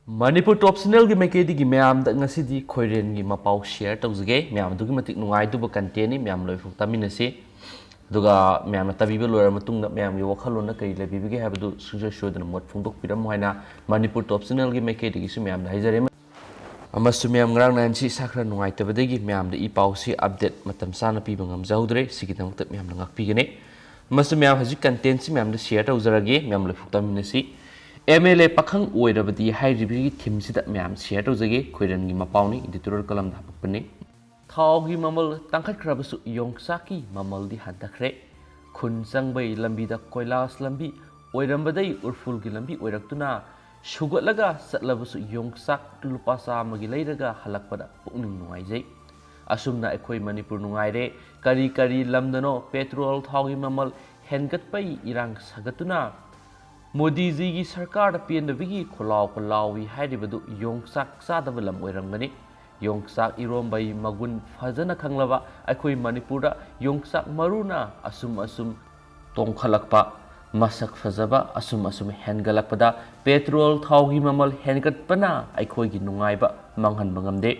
Manipur top channel gi maikedi gi myam da ngasi di khoiren gi mapau share tawjage myam du gi matik nungai du ba content ni myam loi phuk tamina se duga myam na tabi be loira matung da myam gi wakhalon na kai lebi bi gi habdu sujja shodana mot phungdok piram hoina Manipur top channel gi maikedi gi su myam da haijare amasu myam ngrang nan si sakra nungai tabadegi myam da I pau si update matam sana pi bangam jaudre sigi dang tak myam ngak pi gene amasu myam haji content si myam da share tawjarage myam loi phuk tamina si MLA pakhang oirabadi hai ribigi thim sida myam share tawjage khoiran gi mapawni editorial column da hapakpani thau gi mamal tangkhat khrabasu yongsaki mamal di hantakhre khun changbai lambi da koilas lambi oirambadai urful gi lambi oiraktuna sugotlaga satlabasu yongsak lupa samagi leiraga halakpada pukning nuaijai asumna ekhoi Manipur nuaire kari kari lamdano petrol thau gi mamal hengatpai irang sagatuna Modi ji gi sarkar da pian da bigi kholau wi hairibadu yongsak sadaba lam oiramgani yongsak irombai magun fajana khanglaba akhoi Manipur da yongsak maruna asum tongkhalakpa masak fajaba asum hengalakpada petrol thaugi mamal hengatpana akhoi gi nungaiba manghan bangamde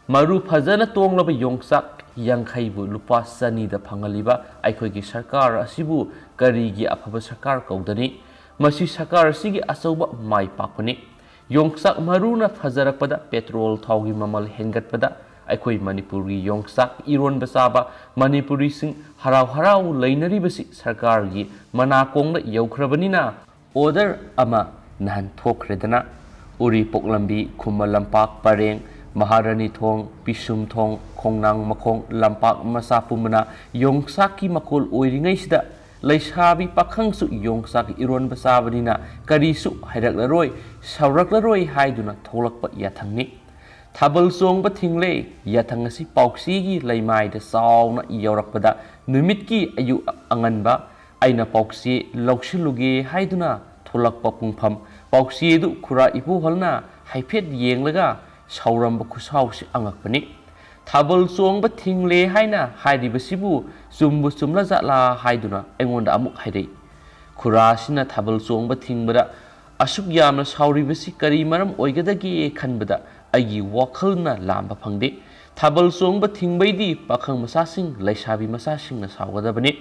maru fajana tonglaba yongsak yangkhai bu lupa sani da phangaliba akhoi gi sarkar asibu kari gi afaba sarkar kaudani Masi sakar sigi asauba mai pakuni yongsak maruna fajarakpada petrol thaugi mamal hengatpada akhoi Manipuri yongsak iron basaba Manipuri sing harau leinari basi sarkar gi manakongda yaukhrabanina order ama nahan thokredana uri poklambi khumalampak pareng Maharani thong pisum thong khongnang makhong lampak masa pumana yongsaki makol oiringai sida Laisabi pakhang su yongsak iron basabadina kari su hairaklaroi sauraklaroi haiduna tholakpa yathangni Thabal songba thingle yathang asi pauksi gi laimai da sauna yaorakpada numitki ayu anganba aina pauksi lokshluge haiduna tholakpa pungpham pauksi du khura ipu holna haiphet yenglaga sauramba khusau si angakpani Thabal songba thingle haina hairibasibu sumbu sumla zatla haiduna engonda amuk haidei khurasina Thabal songba thingbada asuk yamna sauribasi kari maram oigadagi khanbada agi wakhalna lamba phangde Thabal songba thingbaidi pakhang masasing laisabi masasing na saugadabani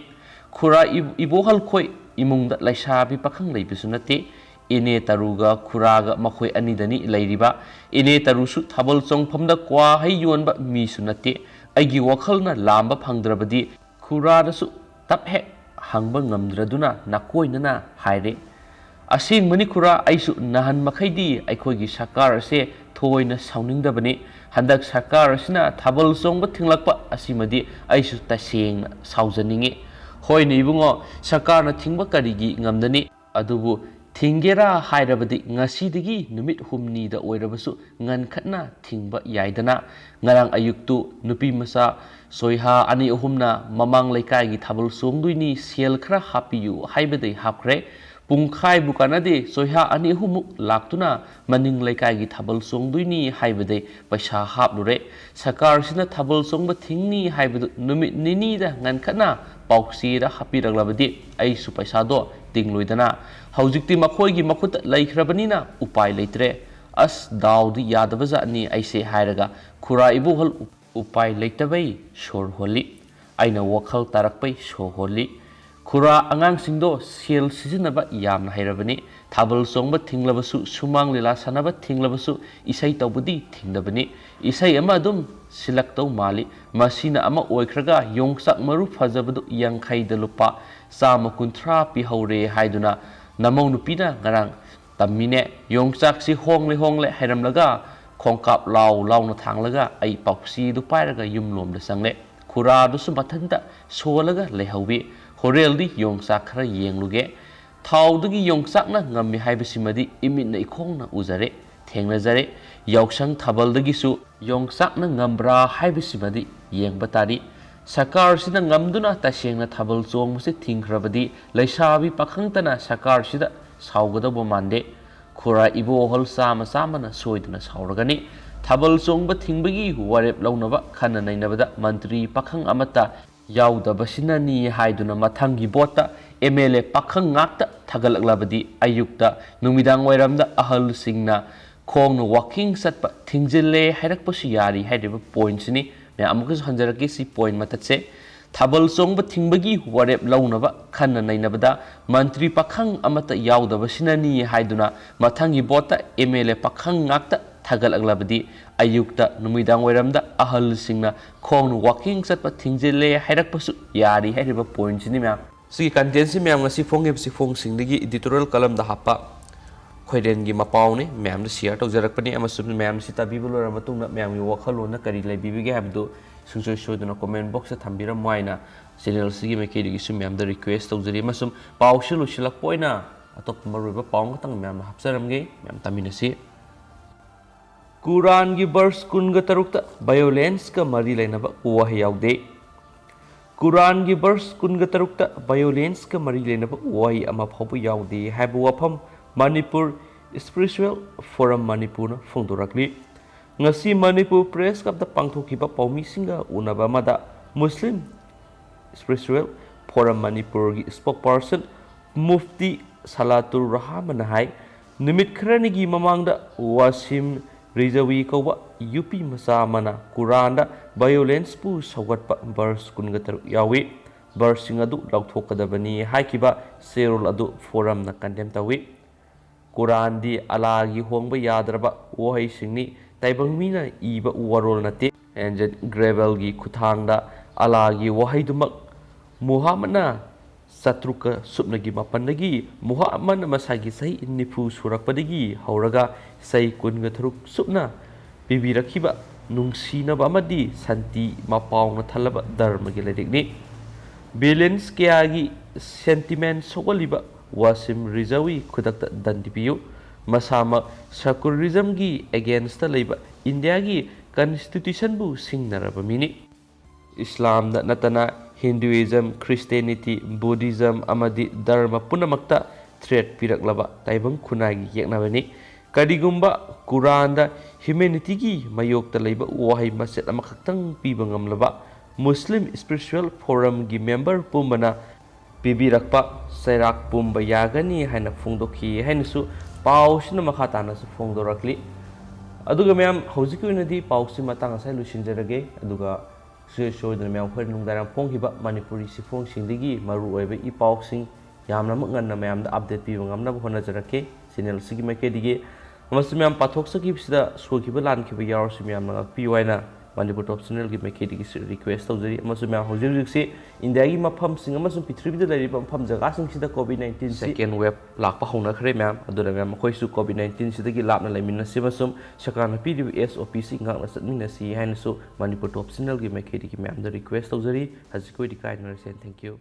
khura ibohal khoi imungda laisabi pakhang leibisu nate ine taruga khuraga makhoi anidani leiriba ine tarusu Thabal songphamda kwa hai yonba mi sunate aigi wakhalna lamba phangdrabadi khuradasu taphe hangba ngamdraduna nakoinana haire asing mani khura aisu nahan makhaidi aikhoigi sarkar ase thoina sauningdabani handak sarkar asina Thabal songba thinglakpa asimadi aisu tasengna saujaningi hoini ibungo sarkarna thingba karigi ngamdani adubu Thingera hairabadi ngasidigi numit humni da oirabasu ngankhatna thingba yaidana ngarang ayuktu nupi masa soiha ani ahumna mamang laikai gi Thabal songduini sel khra hapiyu haibadai hapkhre pungkhai bukanade soiha ani ahumuk laktuna maning laikai gi Thabal songduini haibadai paisa haplure sakar sina Thabal songba thingni haibadu numit nini da ngankhatna pauksi da hapiraglabadi aisu paisa do tingloidana haujikti makhoigi makut laikhrabanina upai leitre as daudi yadabaza ni aise hairaga khura ibuhal upai leitabai shor holi aina wakhal tarakpai sho holi khura angang singdo sel sijinaba yamna hairabani Thabal songba thinglabasu sumang lila sanaba thinglabasu isai tawbudi thingdabani isai ama adum silaktau mali masina ama oikhraga yongsak maru fajabadu yangkhai da lupa sama kunthra pi haure haiduna namau nupina ngarang tamine yongsak si hongle hairamlaga khongkap lau na thanglaga ai pauksi du pairaga yumlom da sangle khura du su mathanta solaga lehawi horeldi yongsak khara yengluge thaudugi yongsak na ngammi haibasimadi iminna ikhongna uzare thengnajare yauksang Thabaldagi su yongsak na ngambra haibasimadi yengba tari Sakar sida ngamduna tasengna Thabal songmuse thingkrabadi laisabi pakhangtana sakar sida saugadaba mande khura ibohol samana soiduna sauragani Thabal songba thingbagi warep launaba khana nainabada mantri pakhang amata yaudabasina ni haiduna mathangi bota MLA pakhang ngakta thagalaklabadi ayukta numidang wairamda ahal singna khong no walking sat pa thingzile hairak pasu yari hairiba points ni me amukas hanjaraki si point matatse thabal song ba thingbagi warep launaba khanna nainabada mantri pakhang amata yaudaba sinani haiduna mathangi bota MLA pakhang ngakta thagal aglabadi ayukta numidang wairamda ahal singna khong no walking sat pa thingzile hairak pasu yari hairiba points ni me si content si me ngasi phong si phong singdagi editorial column da hapa khoiden gi mapau ni me am share to jarak pani amasum me am sita bibulora matung na me am wakhalo na kari lai bibige habdu sungsoi shoduna comment box ta thambira moina channel sigi me kedi gi sum me am da request to jari amasum pau shilu shilak poina atop maruba pau tang me am hapsaram ge me am taminasi Quran gi verse kun ga tarukta violence ka mari lainaba wahi yaude Quran gi verse kun ga tarukta violence ka mari lainaba wahi ama phabu yaude habu wafam Manipur Spiritual Forum Manipur na phongdorakli ngasi Manipur Press Club da pangthokiba paumi singa unaba mada Muslim Spiritual Forum Manipur gi spokesperson Mufti Salatur Rahman hai nimit khrani gi mamangda Wasim Rizawi kauba UP masa mana Quran da violence pu sagatpa verse kunga taru yawi verse singa du lauthokadabani haikiba serol adu forum na condemn tawi Quran di alagi hongba yadraba wahai singni taibang mina iba warol nate and gravel gi kuthangda alagi wahai dumak Muhammadna satruka subnagi mapannagi Muhammad masagi sai nifu surakpadagi hauraga sai kunga thruk subna bibirakhiba nungsina bamadi santi mapawna thalaba dharma gi ledikni balance kyagi sentiment sogaliba Wasim Rizawi kudakta dandipiyu masama secularism gi against the labor India gi constitution bu singnaraba mini Islam da natana Hinduism Christianity Buddhism amadi dharma punamakta threat piraklaba taibang khunagi yeknabani kadigumba Quran da humanity gi mayokta labor wahai maset amakhaktang piba ngamlaba Muslim Spiritual Forum gi member pumbana Bibirakpa Sairak Pumba Yagani Haina Fungdoki Hainasu Pausina Makatana Fungdorakli Aduga Mam Hosikuinadi Pausi Matanga Sai Lushinjarage Aduga Show the Mam Nundaram Ponghiba Manipuri Sifong Sindigi Maru Ebe I Pausing Yamna Mangana Mam the update Pivangamna Honajarake Sinel Sigimake Dige Masumam Patoksa the Swokiba Land Kiba Yarosimiam Piwana Manipur top channel gi make di request tawjari amasum ma hojir se India gi mafam sing amasum pithribi da lari mafam jaga sing sida COVID-19 second wave lakpa hona khare ma'am adura ma'am khoi su COVID-19 sida gi lapna laimina se masum sakana pdi SOP sing ngak na satmina si hain su Manipur top channel gi make di ma'am da request tawjari hazikoi di kai na thank you